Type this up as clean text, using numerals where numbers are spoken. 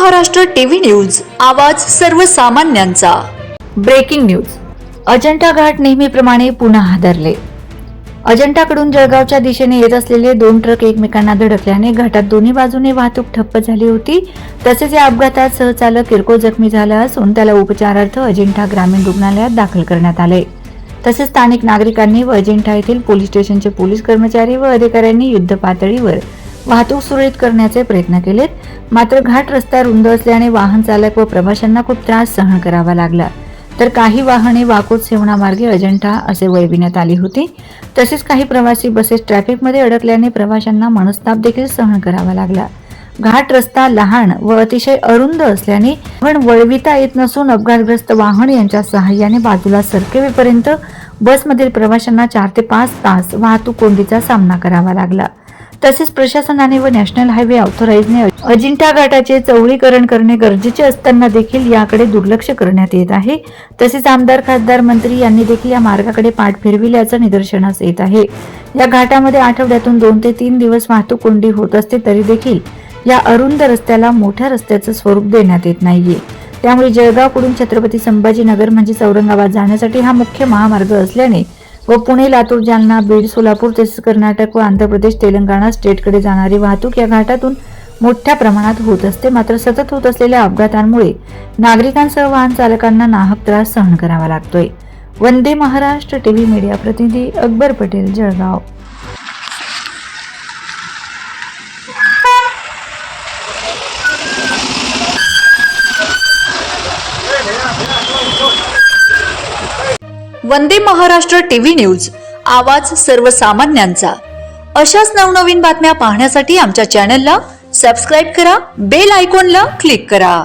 Maharashtra TV news, आवाज सर्वसामान्यांचा। Breaking news. Ajanta घाट नेहमीप्रमाणे पुन्हा हादरले। अजंठाकडून जळगावच्या दिशेने येत असलेले 2 ट्रक एकमेकांना धडकल्याने घाटात दोन्ही बाजूने वाहतूक ठप्प झाली होती। तसेच या अपघातात सहचालक किरकोळ जखमी झाला असून त्याला उपचारार्थ अजंठा ग्रामीण रुग्णालयात दाखल करण्यात आले। तसेच स्थानिक नागरिकांनी व अजंठा येथील पोलीस स्टेशनचे पोलीस कर्मचारी व अधिकाऱ्यांनी युद्ध पातळीवर वाहतूक सुरळीत करण्याचे प्रयत्न केलेत। मात्र घाट रस्ता रुंद असल्याने वाहन चालक व प्रवाशांना खूप त्रास सहन करावा लागला। तर काही वाहने वाकोद सेवणा मार्गे अजंठा असे वळविण्यात आली होती। तसेच काही प्रवासी बसेस ट्रॅफिकमध्ये अडकल्याने प्रवाशांना मनस्ताप देखील सहन करावा लागला। घाट रस्ता लहान व अतिशय अरुंद असल्याने वाहन वळविता येत नसून अपघातग्रस्त वाहन यांच्या सहाय्याने बाजूला सरकवेपर्यंत बसमधील प्रवाशांना 4 ते 5 तास वाहतूक कोंडीचा सामना करावा लागला। तसेच प्रशासनाने व नॅशनल हायवे ऑथोराइजने अजिंठा घाटाचे चौळीकरण करणे गरजेचे असताना देखील याकडे दुर्लक्ष करण्यात येत आहे। तसेच आमदार, खासदार, मंत्री यांनी देखील या मार्गाकडे पाठ फिरविल्याचं निदर्शनास येत आहे। या घाटामध्ये आठवड्यातून 2 ते 3 दिवस वाहतूक कोंडी होत असते तरी देखील या अरुंद रस्त्याला मोठ्या रस्त्याचं स्वरूप देण्यात येत नाहीये। त्यामुळे जळगावकडून छत्रपती संभाजीनगर म्हणजे औरंगाबाद जाण्यासाठी हा मुख्य महामार्ग असल्याने व पुणे, लातूर, जालना, बीड, सोलापूर तसेच कर्नाटक व आंध्र प्रदेश, तेलंगणा स्टेटकडे जाणारी वाहतूक या घाटातून मोठ्या प्रमाणात होत असते। मात्र सतत होत असलेल्या अपघातांमुळे नागरिकांसह वाहन चालकांना नाहक त्रास सहन करावा लागतोय। वंदे महाराष्ट्र टीव्ही मीडिया प्रतिनिधी अकबर पटेल, जळगाव। वंदे महाराष्ट्र टीव्ही न्यूज, आवाज सर्वसामान्यांचा। अशाच नवनवीन बातम्या पाहण्यासाठी आमच्या चॅनलला सबस्क्राइब करा, बेल आयकॉनला क्लिक करा।